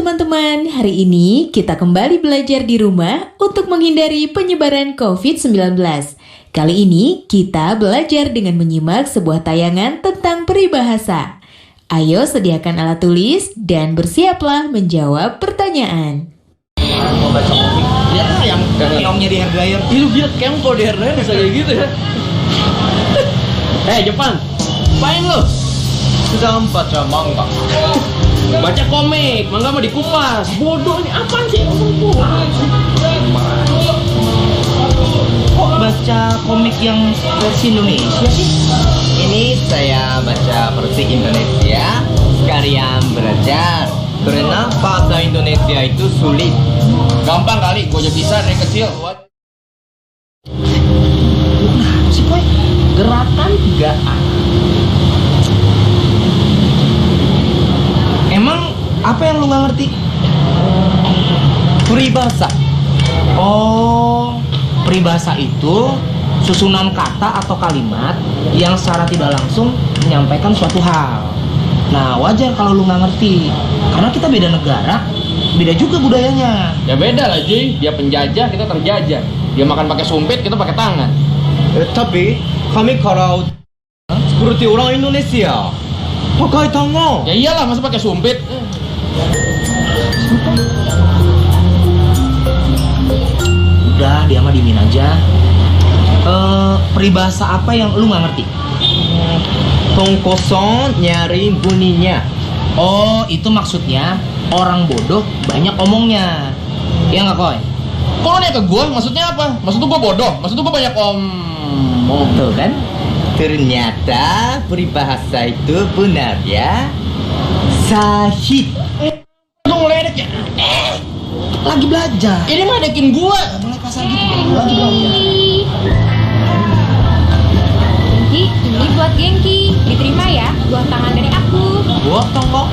teman-teman, hari ini kita kembali belajar di rumah untuk menghindari penyebaran COVID-19. Kali ini kita belajar dengan menyimak sebuah tayangan tentang peribahasa. Ayo sediakan alat tulis dan bersiaplah menjawab pertanyaan. Mau baca komik, lihat lah yang keongnya di hairdryer. Ih, lu lihat keong kalau di hairdryer bisa kayak gitu ya. Jepang, main lu? Sedang baca manga. Baca komik, manga mau dikupas. Bodoh, ini apaan sih? Kok baca komik yang versi Indonesia sih? Ini saya baca versi Indonesia sekalian belajar. Karena bahasa Indonesia itu sulit. Gampang kali, gue aja bisa dari kecil. Nah, sih boy, gerakan 3A. Emang apa yang lu gak ngerti? Peribahasa. Oh, peribahasa itu susunan kata atau kalimat yang secara tidak langsung menyampaikan suatu hal. Nah, wajar kalau lu nggak ngerti, karena kita beda negara, beda juga budayanya. Ya beda lah Joy, dia penjajah, kita terjajah. Dia makan pakai sumpit, kita pakai tangan. Tapi kami kalau seperti orang Indonesia pakai tangan. Ya iyalah, masa pakai sumpit? Udah, dia mah diemin aja. Peribahasa apa yang lu nggak ngerti? Tong kosong nyari bunyinya. Oh, itu maksudnya orang bodoh banyak omongnya. Ya nggak, Koy? Kok lo nanya ke gua? Maksudnya apa? Maksud tuh gua bodoh? Maksud tuh gua banyak omong? Tuh kan? Ternyata peribahasa itu benar ya. Sahih. Lu ngeledek ya? Lagi belajar. Ini mah ledekin gua. Mulai kasar gitu. Lagi belajar. Gengki, ini buat Gengki. Diterima ya, buat tangan dari aku. Gua tongkok.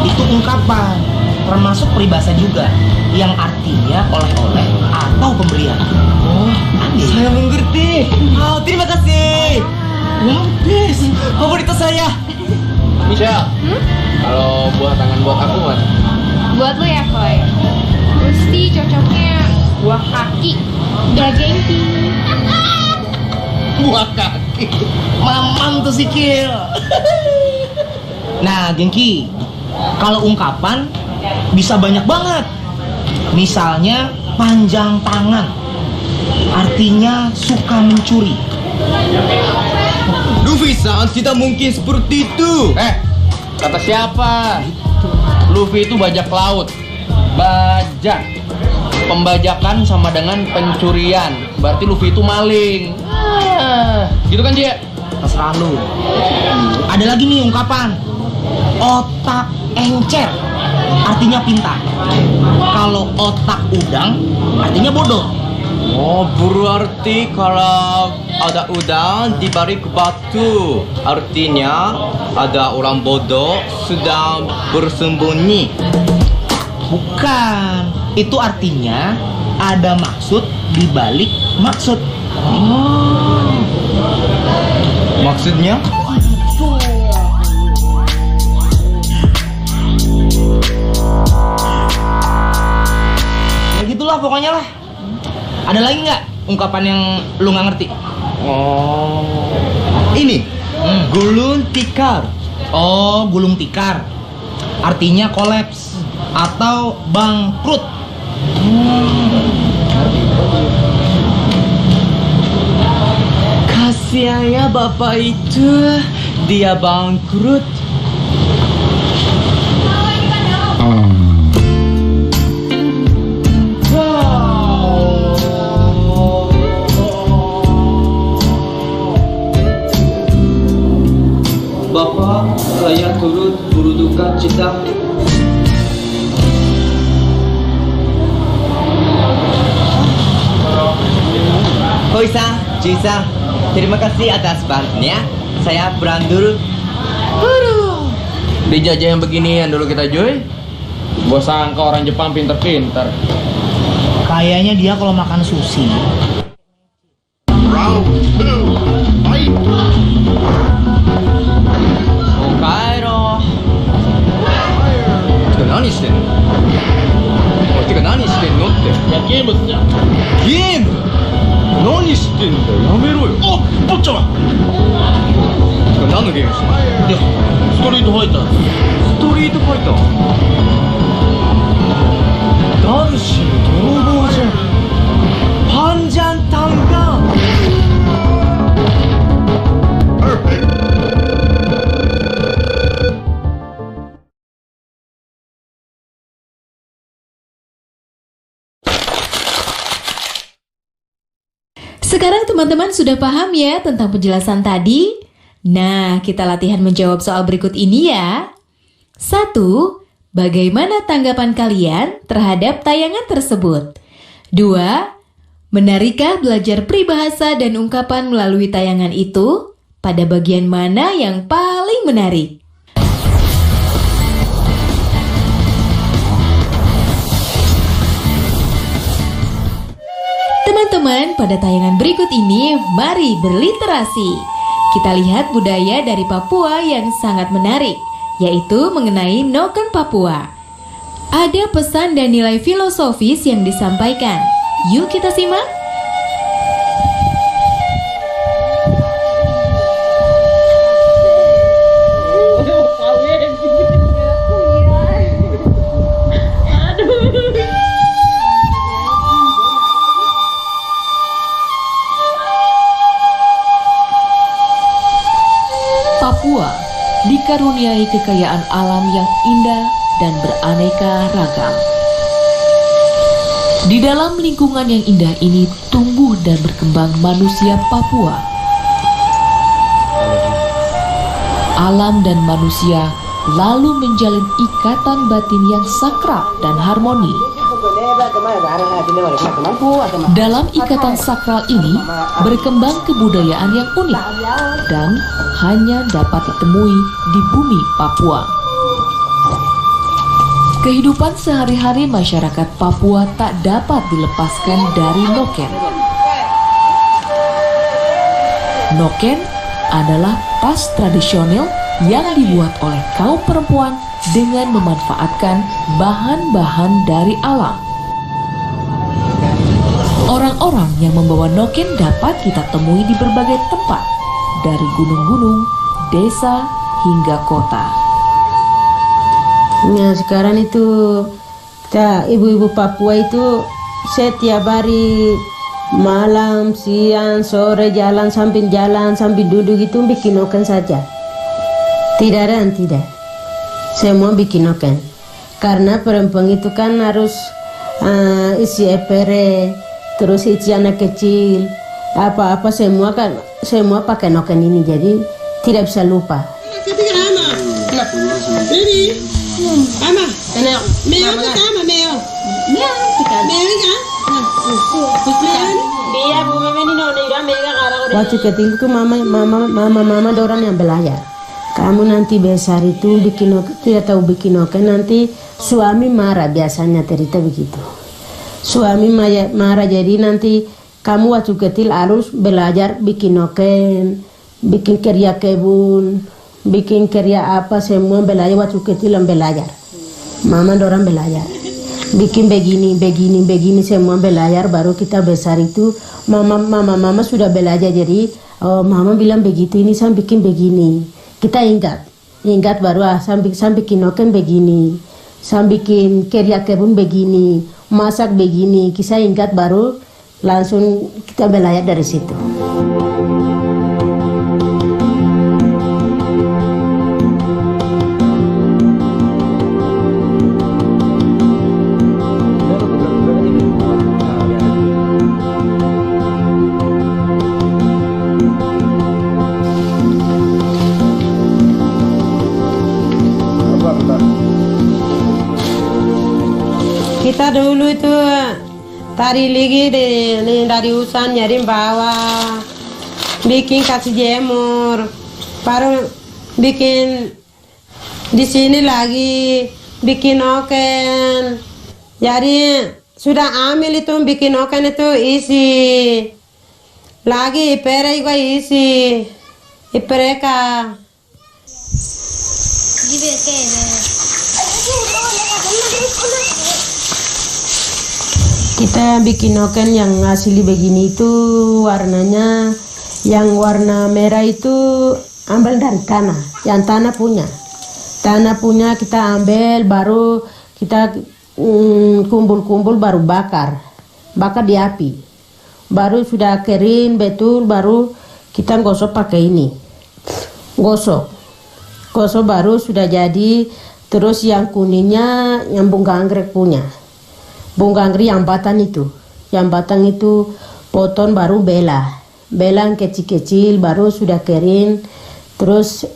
Itu ungkapan, termasuk peribahasa juga, yang artinya oleh-oleh atau pemberian. Oh, aneh. Saya mengerti. Oh, terima kasih. Wow, yes. Favorit saya. Michelle, kalau buah tangan buat aku mas. Buat lu ya, Koy. Mesti cocoknya buah kaki. Udah Gengki. Buah kaki. Mamam tuh sikil. Nah, Gengki, kalau ungkapan bisa banyak banget. Misalnya panjang tangan, artinya suka mencuri. Luffy-san tidak mungkin seperti itu. Kata siapa? Luffy itu bajak laut. Bajak. Pembajakan sama dengan pencurian. Berarti Luffy itu maling. Gitu kan dia? Terserah lu. Ada lagi nih ungkapan, otak encer, artinya pintar. Kalau otak udang, artinya bodoh. Oh, berarti kalau ada udang di balik batu, artinya ada orang bodoh sedang bersembunyi. Bukan, itu artinya ada maksud di balik maksud. Maksudnya? Ya gitulah pokoknya lah. Ada lagi nggak ungkapan yang lu nggak ngerti? Oh, ini gulung tikar. Oh, gulung tikar, artinya kolaps atau bangkrut. Kasihan ya bapak itu, dia bangkrut. Bapak, saya turut berduka cita. Koi-san, Ji-san, terima kasih atas bantunya. Saya pulang dulu. Dijajah yang beginian dulu kita Joy. Gua sangka orang Jepang pinter-pinter. Kayaknya dia kalau makan sushi. Kairo. 何してんの何のゲームですか？いや、ストリートファイター。ストリートファイター？ダルシム泥棒じゃん。パンジャンタンガン。Sekarang teman-teman sudah paham ya tentang penjelasan tadi? Nah, kita latihan menjawab soal berikut ini ya. 1. Bagaimana tanggapan kalian terhadap tayangan tersebut? 2. Menarikkah belajar peribahasa dan ungkapan melalui tayangan itu? Pada bagian mana yang paling menarik? Teman-teman, pada tayangan berikut ini, mari berliterasi. Kita lihat budaya dari Papua yang sangat menarik, yaitu mengenai Noken Papua. Ada pesan dan nilai filosofis yang disampaikan. Yuk kita simak. Papua dikaruniai kekayaan alam yang indah dan beraneka ragam. Di dalam lingkungan yang indah ini tumbuh dan berkembang manusia Papua. Alam dan manusia lalu menjalin ikatan batin yang sakral dan harmoni. Dalam ikatan sakral ini berkembang kebudayaan yang unik dan hanya dapat ditemui di bumi Papua. Kehidupan sehari-hari masyarakat Papua tak dapat dilepaskan dari noken. Noken adalah tas tradisional yang dibuat oleh kaum perempuan dengan memanfaatkan bahan-bahan dari alam. Orang-orang yang membawa noken dapat kita temui di berbagai tempat, dari gunung-gunung, desa, hingga kota. Nah, sekarang itu kita ibu-ibu Papua itu setiap hari malam, siang, sore jalan sambil duduk itu bikin noken saja. Tidak ada yang tidak. Semua bikin noken. Karena perempuan itu kan harus isi epere, terus isi anak kecil, apa-apa semua pakai noken ini, jadi tidak bisa lupa. Waktu kecil itu mama dorang yang belajar. Kamu nanti besar itu tidak tahu bikin noken, nanti suami marah, biasanya cerita begitu. Suami marah, jadi nanti kamu waktu kecil harus belajar bikin noken, bikin kerja kebun, bikin kerja apa, semua belajar waktu kecil yang belajar. Mama dorang belajar. Bikin begini semua belajar, baru kita besar itu mama sudah belajar, jadi mama bilang begitu, ini saya bikin begini. Kita ingat baru saya bikin noken begini, saya bikin kerja kebun begini, masak begini, kita ingat baru langsung kita belajar dari situ. Kita dulu itu tari lagi dari hutan nyari bawah, bikin kasih jemur, baru bikin di sini lagi bikin noken. Jadi sudah ambil itu bikin noken itu isi lagi ipere juga isi ipereka. Kita bikin noken yang asli begini itu warnanya Yang warna merah itu ambil dari tanah, yang tanah punya. Tanah punya kita ambil, baru kita kumpul-kumpul, baru bakar di api. Baru sudah kering betul, baru kita gosok pakai ini. Gosok baru sudah jadi. Terus yang kuningnya yang bunga anggrek punya. Bunga anggrek yang batang itu. Yang batang itu potong baru bela yang kecil-kecil, baru sudah kering. Terus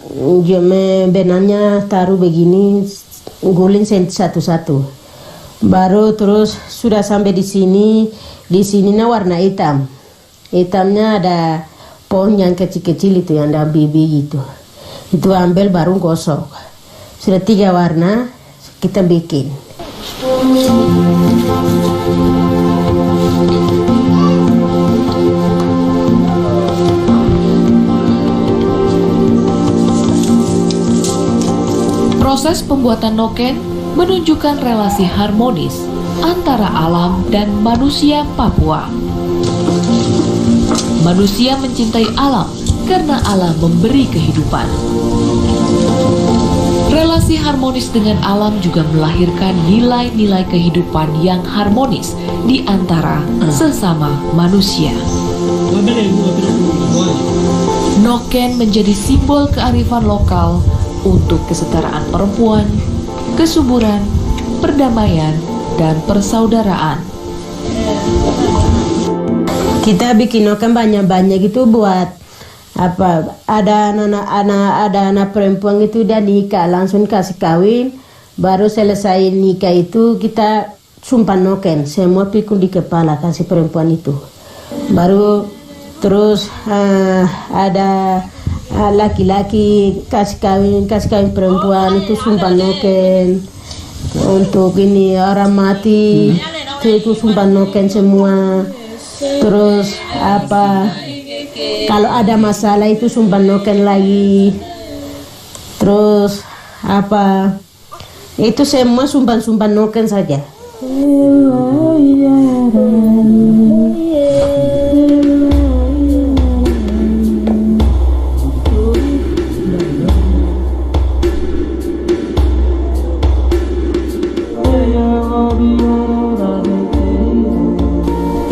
benangnya taruh begini, guling satu-satu. Baru terus sudah sampai di sini warna hitam. Hitamnya ada pohon yang kecil-kecil itu, yang ada bibi gitu. Itu ambil baru gosok. Sudah 3 warna kita bikin. Proses pembuatan noken menunjukkan relasi harmonis antara alam dan manusia Papua. Manusia mencintai alam karena alam memberi kehidupan. Relasi harmonis dengan alam juga melahirkan nilai-nilai kehidupan yang harmonis di antara sesama manusia. Noken menjadi simbol kearifan lokal untuk kesetaraan perempuan, kesuburan, perdamaian, dan persaudaraan. Kita bikin noken banyak-banyak itu buat apa? Ada anak perempuan itu dia nikah, langsung kasih kawin, baru selesai nikah itu kita sumpah noken, semua pikul di kepala kasih perempuan itu. Baru terus ada laki-laki kasih kawin perempuan itu sumpah noken. Untuk ini orang mati itu sumpah noken semua. Terus apa, kalau ada masalah itu sumpah noken lagi. Terus apa, itu semua sumpah noken saja.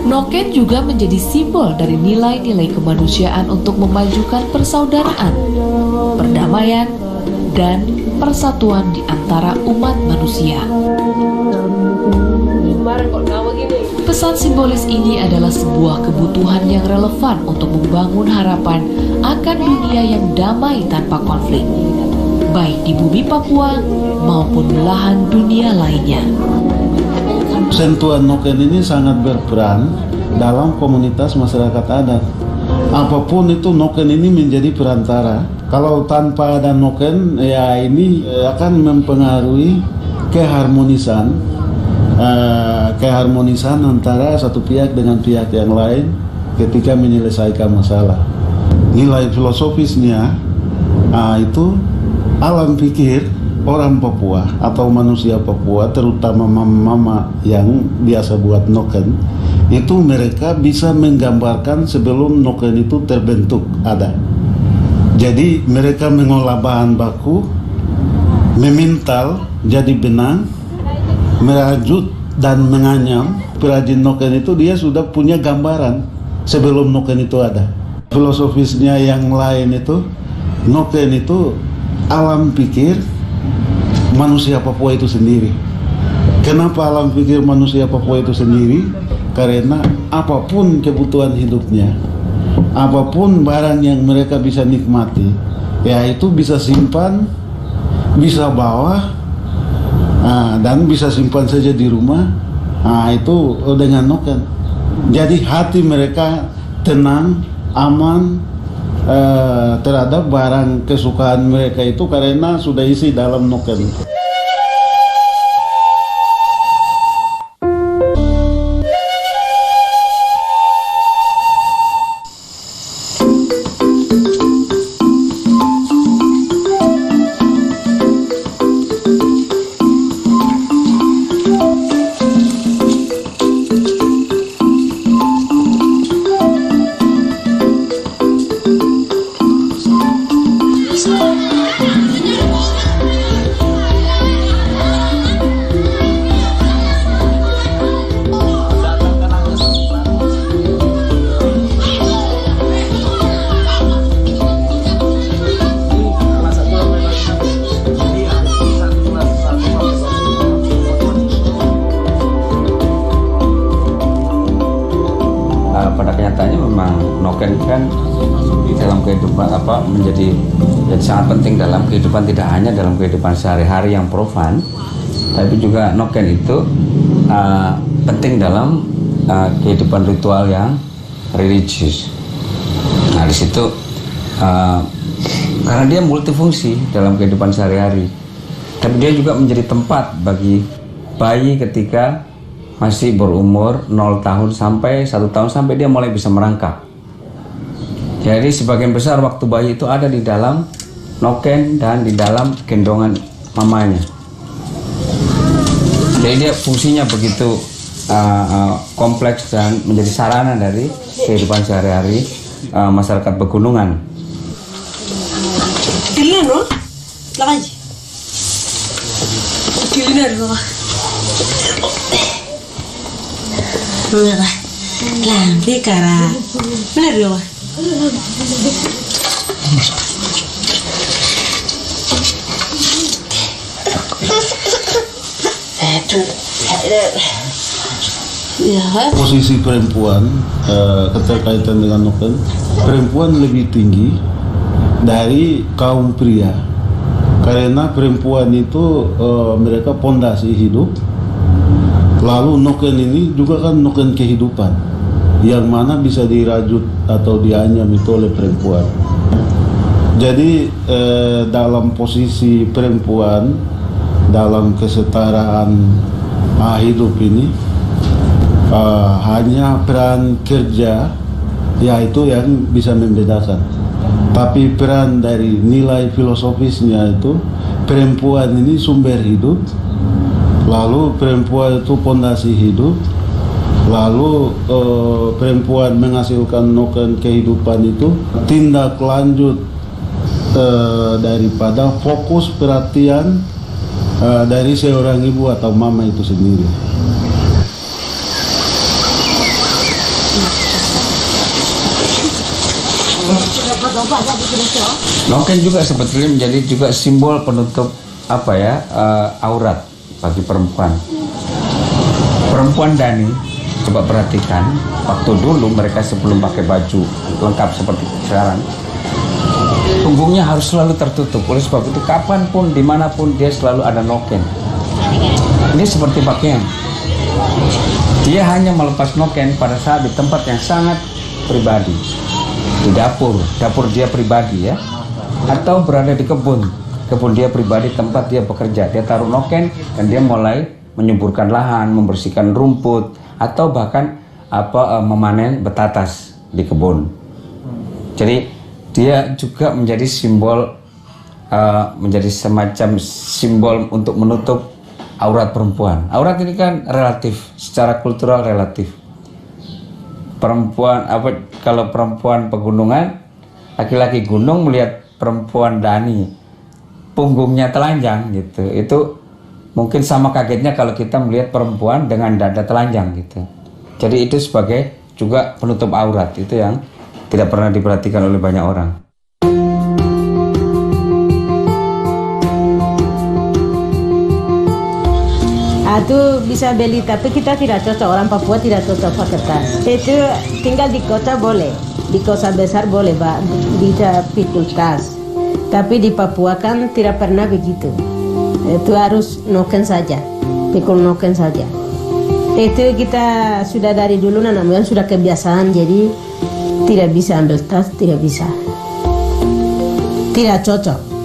Noken juga menjadi simbol dari nilai-nilai kemanusiaan untuk memajukan persaudaraan, perdamaian, dan persatuan di antara umat manusia. Pesan simbolis ini adalah sebuah kebutuhan yang relevan untuk membangun harapan akan dunia yang damai tanpa konflik, baik di bumi Papua maupun belahan dunia lainnya. Sentuhan noken ini sangat berperan dalam komunitas masyarakat adat. Apapun itu, noken ini menjadi perantara. Kalau tanpa ada noken, ya ini akan mempengaruhi keharmonisan antara satu pihak dengan pihak yang lain ketika menyelesaikan masalah. Nilai filosofisnya itu alam pikir orang Papua atau manusia Papua, terutama mama-mama yang biasa buat noken, itu mereka bisa menggambarkan sebelum noken itu terbentuk ada. Jadi mereka mengolah bahan baku, memintal jadi benang, merajut dan menganyam. Perajin noken itu dia sudah punya gambaran sebelum noken itu ada. Filosofisnya yang lain itu, noken itu alam pikir manusia Papua itu sendiri. Kenapa alam pikir manusia Papua itu sendiri? Karena apapun kebutuhan hidupnya, apapun barang yang mereka bisa nikmati, ya itu bisa simpan, bisa bawa, dan bisa simpan saja di rumah. Itu dengan noken. Jadi hati mereka tenang, aman terhadap barang kesukaan mereka itu karena sudah isi dalam noken. Jadi sangat penting dalam kehidupan, tidak hanya dalam kehidupan sehari-hari yang profan, tapi juga noken itu penting dalam kehidupan ritual yang religius. Nah di situ karena dia multifungsi dalam kehidupan sehari-hari, tapi dia juga menjadi tempat bagi bayi ketika masih berumur 0 tahun sampai 1 tahun sampai dia mulai bisa merangkak. Jadi sebagian besar waktu bayi itu ada di dalam noken dan di dalam gendongan mamanya. Jadi dia fungsinya begitu kompleks dan menjadi sarana dari kehidupan sehari-hari masyarakat pegunungan. Posisi perempuan keterkaitan dengan noken, perempuan lebih tinggi dari kaum pria karena perempuan itu mereka pondasi hidup, lalu noken ini juga kan noken kehidupan yang mana bisa dirajut atau dianyam itu oleh perempuan. Jadi dalam posisi perempuan dalam kesetaraan hidup ini hanya peran kerja yaitu yang bisa membedakan, tapi peran dari nilai filosofisnya itu perempuan ini sumber hidup, lalu perempuan itu pondasi hidup, lalu perempuan menghasilkan noken kehidupan itu tindak lanjut daripada fokus perhatian dari seorang ibu atau mama itu sendiri. Noken juga sebetulnya menjadi juga simbol penutup aurat bagi perempuan. Perempuan Dani, coba perhatikan, waktu dulu mereka sebelum pakai baju lengkap seperti sekarang, punggungnya harus selalu tertutup. Oleh sebab itu kapanpun, dimanapun dia selalu ada noken. Ini seperti pakaian. Dia hanya melepas noken pada saat di tempat yang sangat pribadi, di dapur dia pribadi ya, atau berada di kebun dia pribadi, tempat dia bekerja. Dia taruh noken dan dia mulai menyuburkan lahan, membersihkan rumput, atau bahkan memanen betatas di kebun. Jadi dia juga menjadi simbol, menjadi semacam simbol untuk menutup aurat perempuan. Aurat ini kan relatif, secara kultural relatif. Perempuan kalau perempuan pegunungan, laki-laki gunung melihat perempuan Dani punggungnya telanjang gitu, itu mungkin sama kagetnya kalau kita melihat perempuan dengan dada telanjang gitu. Jadi itu sebagai juga penutup aurat, itu yang tidak pernah diperhatikan oleh banyak orang. Itu bisa beli, tapi kita tidak cocok, orang Papua tidak cocok pakai tas. Itu tinggal di kota boleh, di kota besar boleh, Pak, bisa pikul tas. Tapi di Papua kan tidak pernah begitu. Itu harus noken saja, pikul noken saja. Itu kita sudah dari dulu namanya sudah kebiasaan, jadi tidak bisa ambil tas, tidak bisa, tidak cocok.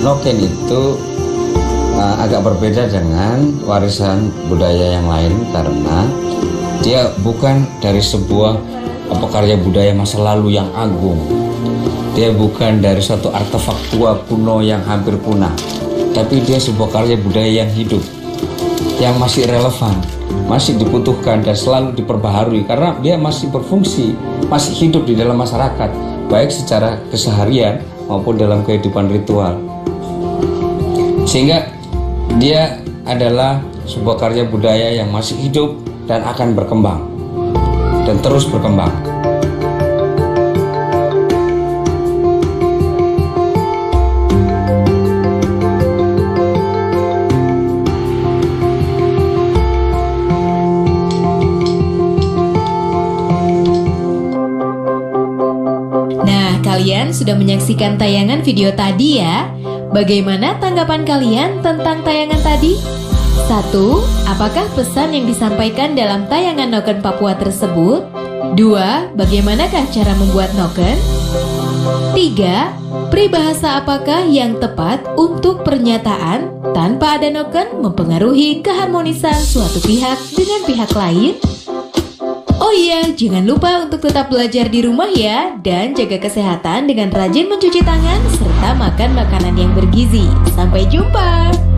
Noken itu agak berbeda dengan warisan budaya yang lain karena dia bukan dari sebuah karya budaya masa lalu yang agung. Dia bukan dari suatu artefak tua kuno yang hampir punah, tapi dia sebuah karya budaya yang hidup, yang masih relevan. masih dibutuhkan dan selalu diperbaharui karena dia masih berfungsi, masih hidup di dalam masyarakat, baik secara keseharian maupun dalam kehidupan ritual. Sehingga dia adalah sebuah karya budaya yang masih hidup dan akan berkembang dan terus berkembang. Nah, kalian sudah menyaksikan tayangan video tadi ya? Bagaimana tanggapan kalian tentang tayangan tadi? 1. Apakah pesan yang disampaikan dalam tayangan Noken Papua tersebut? 2. Bagaimanakah cara membuat noken? 3. Peribahasa apakah yang tepat untuk pernyataan tanpa ada noken mempengaruhi keharmonisan suatu pihak dengan pihak lain? Oh iya, jangan lupa untuk tetap belajar di rumah ya, dan jaga kesehatan dengan rajin mencuci tangan serta makan makanan yang bergizi. Sampai jumpa!